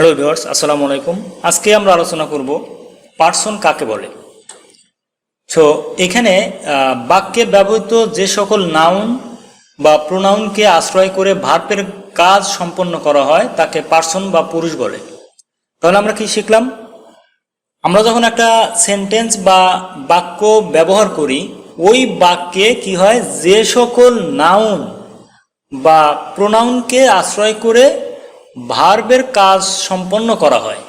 Hello viewers, আসসালামু আলাইকুম। আজকে আমরা আলোচনা করব পার্সন কাকে বলে। সো এখানে বাক্যে ব্যবহৃত যে সকল নাউন বা প্রোনাউনকে আশ্রয় করে ভার্বের কাজ সম্পন্ন করা হয় তাকে পার্সন বা পুরুষ বলে। তাহলে আমরা কি শিখলাম? আমরা যখন একটা সেন্টেন্স বা বাক্য ব্যবহার করি, ওই বাক্যে কি হয়, যে সকল নাউন বা প্রোনাউনকে আশ্রয় করে ভার্বের কাজ সম্পন্ন করা হয়।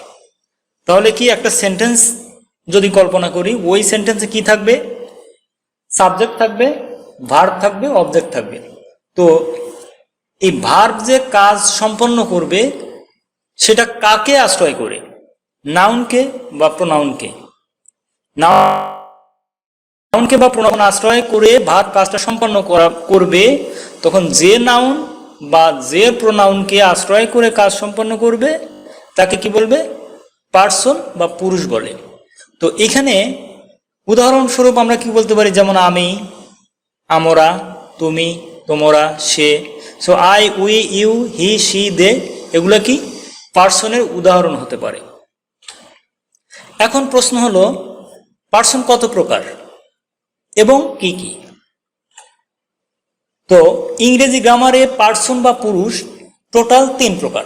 তাহলে কি একটা সেন্টেন্স যদি কল্পনা করি, ওই সেন্টেন্সে কি থাকবে? সাবজেক্ট থাকবে, ভার্ব থাকবে, অবজেক্ট থাকবে। তো এই ভার্ব যে কাজ সম্পন্ন করবে সেটা কাকে আশ্রয় করে? নাউনকে বা প্রোনাউনকে। নাউনকে বা প্রোনাউন আশ্রয় করে ভার্ব কাজটা সম্পন্ন করবে, তখন যে নাউন বা যে প্রোনাউনকে আশ্রয় করে কাজ সম্পন্ন করবে তাকে কি বলবে? পার্সন বা পুরুষ বলে। তো এখানে উদাহরণস্বরূপ আমরা কি বলতে পারি? যেমন আমি, আমরা, তুমি, তোমরা, সে। So I, we, you, he, she, they, এগুলো কি পার্সনের উদাহরণ হতে পারে। এখন প্রশ্ন হলো, পার্সন কত প্রকার এবং কি কি? তো ইংরেজি গ্রামারে পার্সন বা পুরুষ টোটাল 3 প্রকার।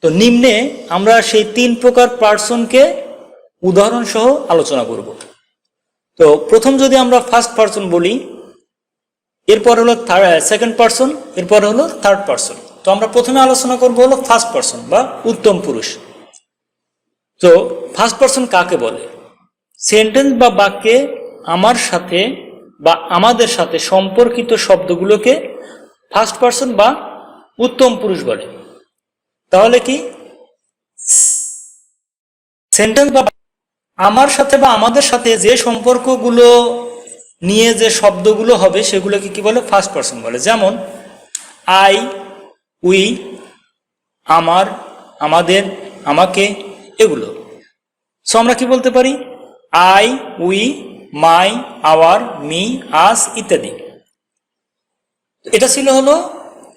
তো নিম্নে আমরা সেই 3 প্রকার পার্সনকে উদাহরণ সহ আলোচনা করব। তো প্রথম যদি আমরা ফার্স্ট পার্সন বলি, এরপর হলো সেকেন্ড পার্সন, এরপর হলো থার্ড পার্সন। তো আমরা প্রথমে আলোচনা করব হলো ফার্স্ট পার্সন বা উত্তম পুরুষ। তো ফার্স্ট পার্সন কাকে বলে? সেন্টেন্স বা বাক্যে আমার সাথে বা আমাদের সাথে সম্পর্কিত শব্দগুলোকে ফার্স্ট পার্সন বা উত্তম পুরুষ বলে। তাহলে কি সেন্টেন্স বা আমার সাথে বা আমাদের সাথে যে সম্পর্কগুলো নিয়ে যে শব্দগুলো হবে সেগুলোকে কি বলে? ফার্স্ট পার্সন বলে। যেমন আই, উই, আমার, আমাদের, আমাকে, এগুলো। সো আমরা কি বলতে পারি? I, we, my, our, me, us ইত্যাদি। এটা ছিল হলো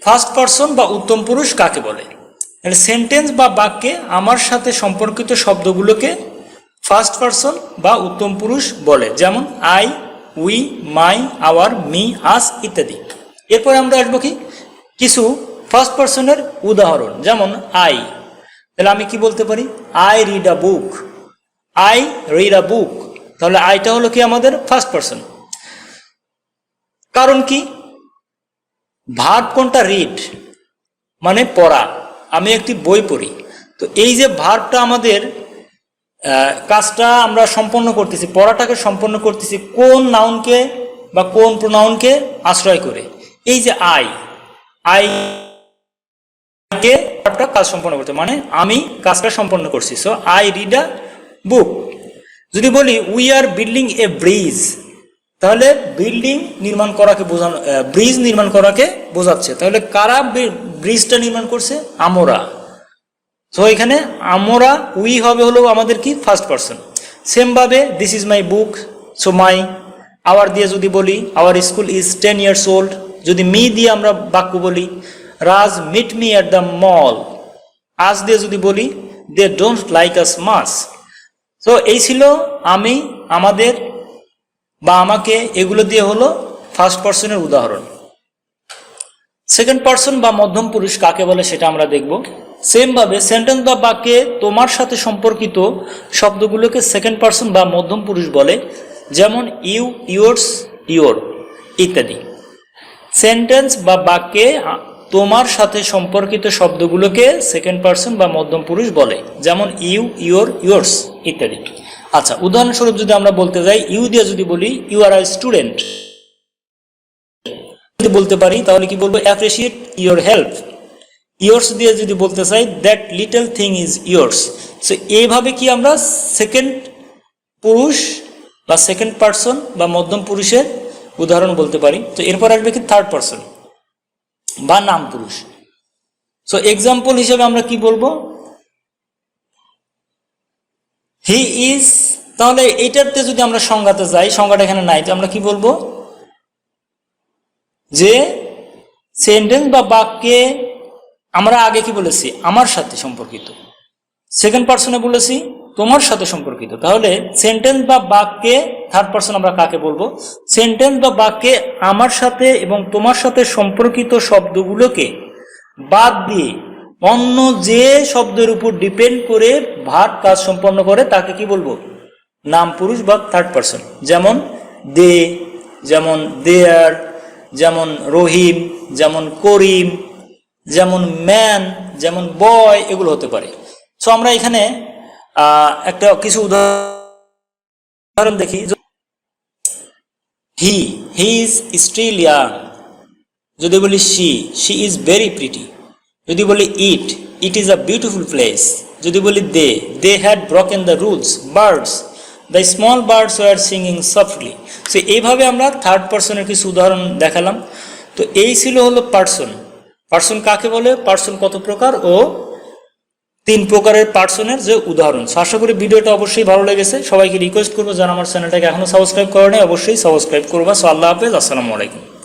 ফার্স্ট পার্সন বা উত্তম পুরুষ কাকে বলে। সেন্টেন্স বা বাক্যে আমার সাথে সম্পর্কিত শব্দগুলোকে ফার্স্ট পার্সন বা উত্তম পুরুষ বলে। যেমন I, we, my, our, me, us ইত্যাদি। এরপরে আমরা আসবো কি কিছু ফার্স্ট পার্সনের উদাহরণ। যেমন আই, তাহলে আমি কি বলতে পারি? I read a book. I read a book. তাহলে আইটা হলো কি আমাদের ফার্স্ট পার্সন। কারণ কি? ভার্ব কোনটা? রিড, মানে পড়া। আমি একটি বই পড়ি। তো এই যে ভার্বটা আমাদের কাজটা আমরা সম্পন্ন করতেছি, পড়াটাকে সম্পন্ন করতেছি কোন নাউনকে বা কোন প্রোনাউনকে আশ্রয় করে? এই যে আই, আই কে ভার্বটা কাজ সম্পন্ন করতে, মানে আমি কাজটা সম্পন্ন করছি। সো আই রিড আ বুক। যদি বলি we are building a bridge, তাহলে বিল্ডিং নির্মাণ করাকে বোঝানো, ব্রিজ নির্মাণ করাকে বোঝাচ্ছে। তাহলে কারা ব্রিজটা নির্মাণ করছে? আমরা। তো এখানে আমরা, উই হবে হলো আমাদের কি ফার্স্ট পার্সন। সেম ভাবে this is my book. So my. Our দিয়ে যদি বলি our school is 10 years old। যদি মি দিয়ে আমরা বাক্য বলি Raj meet me at the mall. আজ দিয়ে যদি বলি they don't like us much. তো এই ছিল আমি, আমাদের বা আমাকে, এগুলো দিয়ে হলো ফার্স্ট পার্সনের উদাহরণ। সেকেন্ড পার্সন বা মধ্যম পুরুষ কাকে বলে সেটা আমরা দেখব। সেম ভাবে সেন্টেন্স বা বাক্যে তোমার সাথে সম্পর্কিত শব্দগুলোকে সেকেন্ড পার্সন বা মধ্যম পুরুষ বলে। যেমন ইউ, ইয়োর্স, ইয়োর ইত্যাদি। সেন্টেন্স বা বাক্যে তোমার সাথে সম্পর্কিত শব্দগুলোকে সেকেন্ড পার্সন বা মধ্যম পুরুষ বলে। যেমন ইউ, ইয়োর, ইয়োর্স ইত্যাদি। আচ্ছা, উদাহরণস্বরূপ যদি আমরা বলতে যাই, ইউ দিয়ে যদি বলি ইউ আর আ স্টুডেন্ট, যদি বলতে পারি তাহলে কি বলবো? Appreciate your help. ইয়োর্স দিয়ে যদি বলতে চাই that little thing is yours. So এইভাবে কি আমরা সেকেন্ড পুরুষ বা সেকেন্ড পার্সন বা মধ্যম পুরুষের উদাহরণ বলতে পারি। তো এরপর আসবে কি থার্ড পার্সন বা নাম পুরুষ। সো এক্সাম্পল হিসেবে আমরা কি বলবো? He is. তাহলে এইটাতে যদি আমরা সংজ্ঞাতে যাই, সংজ্ঞাটা এখানে নাই, তো আমরা কি বলবো? যে সেন্টেন্স বা বাক্যে আমরা আগে কি বলেছি? আমার সাথে সম্পর্কিত। সেকেন্ড পার্সনে বলেছি তোমার সাথে সম্পর্কিত, তাহলে সেন্টেন্স বা বাক্যে থার্ড পার্সন আমরা কাকে বলবো? সেন্টেন্স বা বাক্যে আমার সাথে এবং তোমার সাথে সম্পর্কিত শব্দগুলোকে বাদ দিয়ে অন্য যে শব্দের উপর ডিপেন্ড করে ভার্ব কাজ সম্পন্ন করে তাকে কি বলবো? নাম পুরুষ বা থার্ড পার্সন। যেমন দে, যেমন দেয়ার, যেমন রহিম, যেমন করিম, যেমন ম্যান, যেমন বয়, এগুলো হতে পারে। সো আমরা এখানে একটা কিছু উদাহরণ দেখি। He is still young. যদি বলি শি ইজ ভেরি প্রিটি। যদি বলি it is a beautiful place. যদি বলি they had broken the rules. Birds, the small birds were singing softly. So এইভাবে আমরা থার্ড পার্সনের কিছু উদাহরণ দেখালাম। তো এই ছিল হলো পার্সন কাকে বলে, পার্সন কত প্রকার ও 3 প্রকারের পার্সনের যে উদাহরণ। আশা করি ভিডিওটা অবশ্যই ভালো লেগেছে। সবাইকে রিকোয়েস্ট করবো যারা আমার চ্যানেলটাকে এখনো সাবস্ক্রাইব করে নাই অবশ্যই সাবস্ক্রাইব করবা। সো আল্লাহ হাফেজ, আসসালামু আলাইকুম।